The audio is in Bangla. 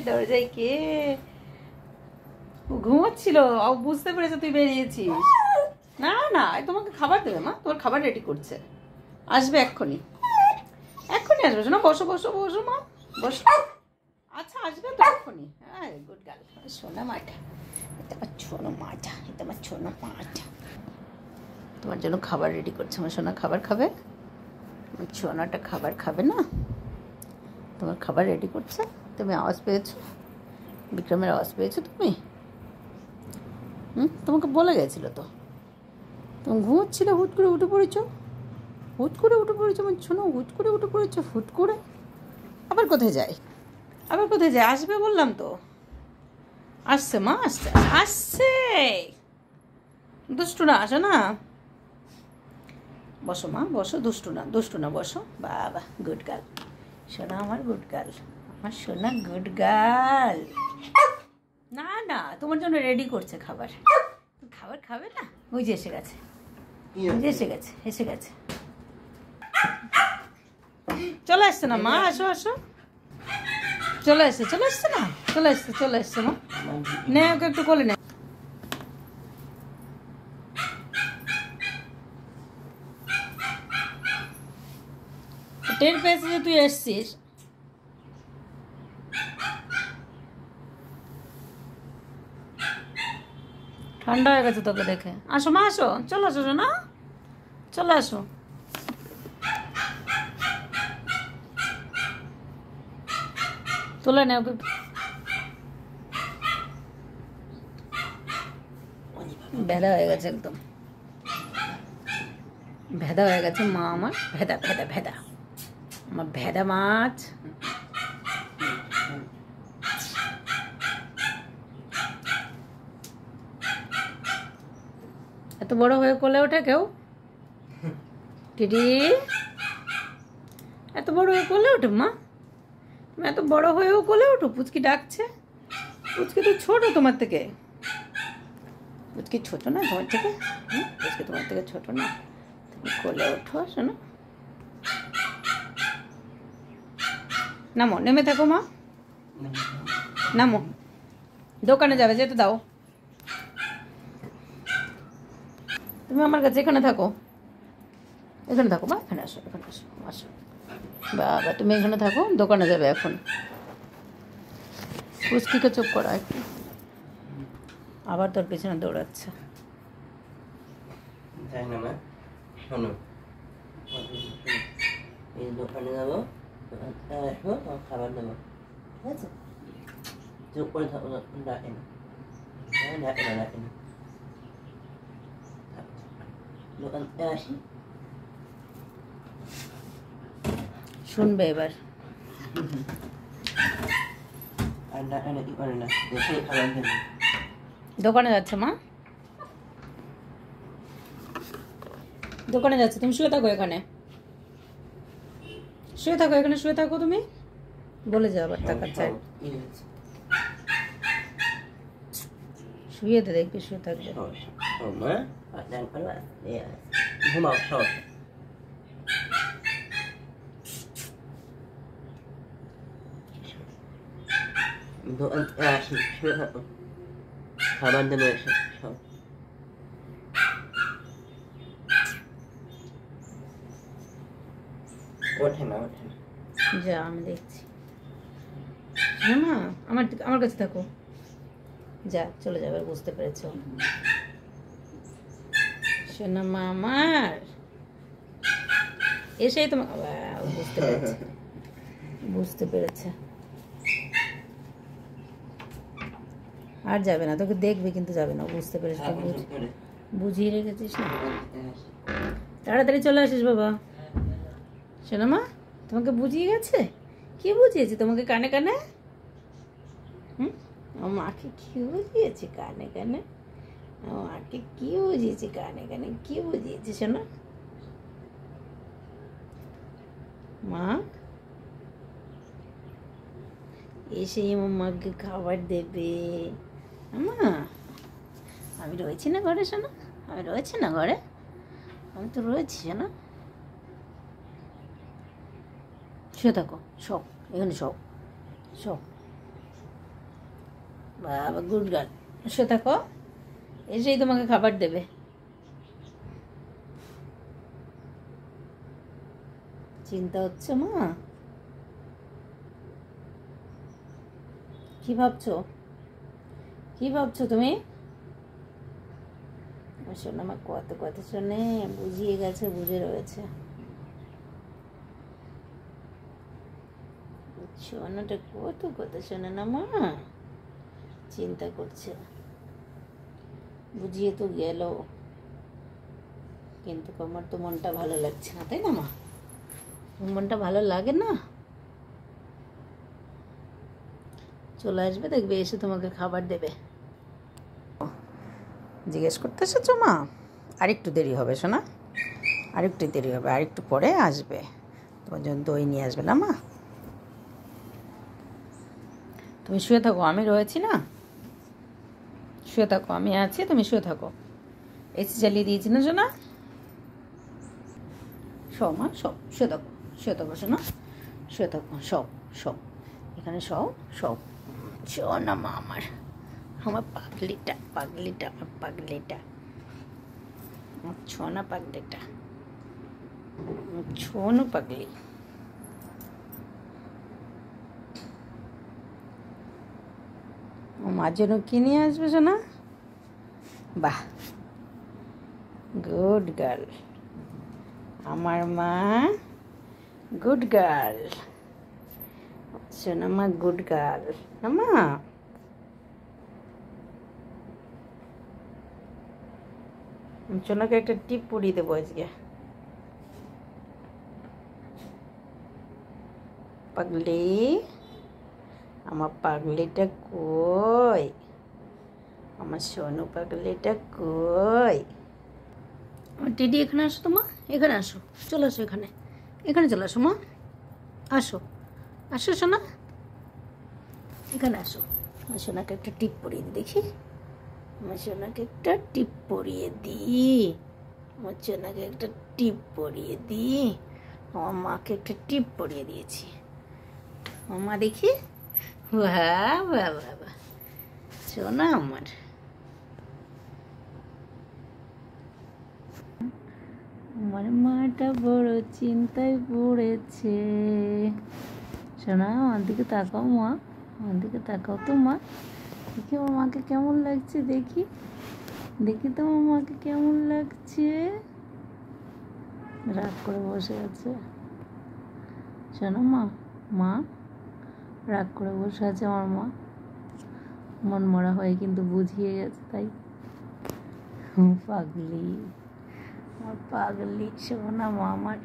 দরজায় কে? ঘুমোচ্ছিল, বুঝতে পেরেছে তুই বেরিয়েছিস। না না, তোমাকে খাবার দেবে মা, তোমার খাবার রেডি করছে, আসবে এক্ষুনি, এক্ষুনি আসবে। শোনো, বসো বসো বসো মা, বসো। আচ্ছা আসবে তো এক্ষুনি। হ্যাঁ, গুড গার্ল। সোনা মাটা, এটা আমার ছোনো মাটা, এটা আমার ছোনো মাটা। তোমার জন্য খাবার রেডি করছে আমার সোনা। খাবার খাবে? আমার সোনাটা খাবার খাবে না? তোমার খাবার রেডি করছে। তুমি আওয়াজ পেয়েছো? বিক্রমের আওয়াজ পেয়েছো তুমি? তোমাকে বলে গেছিলো তো। তুমি ঘুমোচ্ছিলে, হুট করে উঠে পড়েছো, হুট করে উঠে পড়েছো আমার শোনো, হুট করে উঠে পড়েছো, হুট করে। আবার কোথায় যায়? আবার কোথায় যায়? আসবে বললাম তো। আসছে মা, আসছে আসছে। দুষ্টু না, আসো না, বসো মা, বসো। দুষ্টু না, দুষ্টু না, বসো। বাবা, গুড গার্ল সোনা, আমার গুড গার্ল, আমার সোনা গুড গার্ল। না না, তোমার জন্য রেডি করছে খাবার। খাবার খাবে না? ওই যে এসে গেছে, এসে গেছে, এসে গেছে, চলে আসছে না মা, আসো আসো, চলে আসছে, চলে আসছে না, চলে আসছে, চলে আসছে মা। নে ওকে একটু কোলে নে। টের পেয়েছে যে তুই এসছিস। ঠান্ডা হয়ে গেছে তোকে দেখে। আসো মা, আসো, চলে আসো না, চলে আসো। তুলে নে ওকে। ভেদা হয়ে গেছে একদম, ভেদা হয়ে গেছে মা আমার। ভেদা ভেদা ভেদা, আমার ভেদা মাছ। এত বড় হয়ে কোলে ওঠে কেউ? টিটি, এত বড় হয়ে কোলে ওঠে মা? তুমি এত বড় হয়েও কোলে ওঠো? পুচকি ডাকছে। পুচকি তো ছোট তোমার থেকে। পুচকি ছোট না তোমার থেকে? পুচকি তোমার থেকে ছোট না? তুমি কোলে ওঠো, শোনো। নামো, নেমে থাকো মা, নামো। দোকানে যাবে, যেতে দাও। তুমি আমার কাছে এখানে থাকো, এখানে থাকো মা, এখানে আসো, এখানে আসো, আসো। বাবা, তুমি এখানে থাকো, দোকানে যাবে এখন। পুচকিকে চুপ করা একটু, আবার তোর পেছনে দৌড়াচ্ছে। দোকানে যাবো, আসবো, খাবার দেবো, ঠিক আছে? চুপ করে থাকো, ডাকে না, ডাকে না, ডাকে না। দোকানে আসি, শুনবে এবার। আর ডাকে না, কি করে না, দেখে খাবার দেবো। দোকানে যাচ্ছে মা, দোকানে যাচ্ছে। তুমি শুয়ে থাকো এখানে, শুয়ে থাকো এখানে, শুয়ে থাকো তুমি। বলে যাও আবার, তাকাচ্ছে। শুয়ে দে, দেখবি শুয়ে থাকবে। ঘুমাও, সব আসি, শুয়ে থাকো, খাবার দেবো এসে, সব ওঠে না, ওঠে না। যা, আমি দেখছি। শোনো না, আমার কাছে থাকো। যা, চলে যাবে, বুঝতে পেরেছো? শোনো মা আমার, এসেই তোমার বুঝতে পেরেছে, বুঝতে পেরেছে। আর যাবে না, তোকে দেখবে কিন্তু যাবে না, বুঝতে পেরেছিস? বুঝিয়ে রেখেছিস না? তাড়াতাড়ি চলে আসিস বাবা। শোনো মা, তোমাকে বুঝিয়ে গেছে। কি বুঝিয়েছে তোমাকে কানে কানে? মাকে কি বুঝিয়েছে কানে কানে? মাকে কি বুঝিয়েছে কানে কানে? কি বুঝিয়েছে শোনো? মা এসে আমার মাকে খাবার দেবে। মা, আমি রয়েছি না ঘরে শোনো, আমি রয়েছি না ঘরে, আমি তো রয়েছি শোনো। শুয়ে থাকো, শোক এখানে, শোক, শোক, বাবা গুড গার্ল। শুয়ে থাকো, এসেই তোমাকে খাবার দেবে। চিন্তা হচ্ছে মা? কি ভাবছো? কি ভাবছো তুমি? শোনো, আমার কত কথা শোনে, বুঝিয়ে গেছে, বুঝে রয়েছে। শোনাটা কত কথা শোনে না মা, চিন্তা করছে। বুঝিয়ে তো গেল, কিন্তু আমার তো মনটা ভালো লাগছে না, তাই না মা? মনটা ভালো লাগে না? চলে আসবে, দেখবে, এসে তোমাকে খাবার দেবে। জিজ্ঞেস করতে এসেছো মা? আরেকটু দেরি হবে শোনা, আরেকটু দেরি হবে, আরেকটু পরে আসবে। তোমার জন্য দই নিয়ে আসবে না মা? তুমি শুয়ে থাকো, আমি রয়েছি না? শুয়ে থাকো, আমি আছি, তুমি শুয়ে থাকো। এসি চালিয়ে দিয়েছি না শোনা? সব মা, সব শুয়ে থাকো, শুয়ে থাকো শোনা, শুয়ে থাকো, সব সব এখানে সব সব। শোনা মা, আমার আমার পাগলিটা, পাগলিটা, আমার পাগলিটা, আমার ছোনা পাগলিটা, আমার ছোনো পাগলি। মার জন্য কি নিয়ে আসবে শোনা? বাহ, গুড গার্ল, আমার মা গুড গার্ল। শোনা মা গুড গার্ল না মা? সোনাকে একটা টিপ পরিয়ে দেবো আজকে। পাগলি, আমার পাগলিটা কই? আমার সোনু পাগলিটা কই? আমার টেডি, এখানে আসো তো মা, এখানে আসো, চলে আসো এখানে, এখানে চলে আসো মা, আসো, আসো সোনা, এখানে আসো। আমার সোনাকে একটা টিপ পরিয়ে দিই, দেখি, আমার সোনাকে একটা টিপ পরিয়ে দিই, আমার সোনাকে একটা টিপ পরিয়ে দিই। আমার মাকে একটা টিপ পরিয়ে দিয়েছি। আমার মা দেখি, বাহ বাহ বাহ বাহ, সোনা আমার। আমার মাটা বড় চিন্তায় পড়েছে। শোনা, আমার দিকে তাকাও মা, আমার দিকে তাকাও তো মা, দেখি আমার মাকে কেমন লাগছে, দেখি, দেখি তো আমার মাকে কেমন লাগছে। রাগ করে বসে আছে। শোনো মা, মা রাগ করে বসে আছে আমার মা, মন মরা হয়ে কিন্তু বুঝিয়ে গেছে, তাই পাগলি, আমার পাগলি সোনা মা আমার।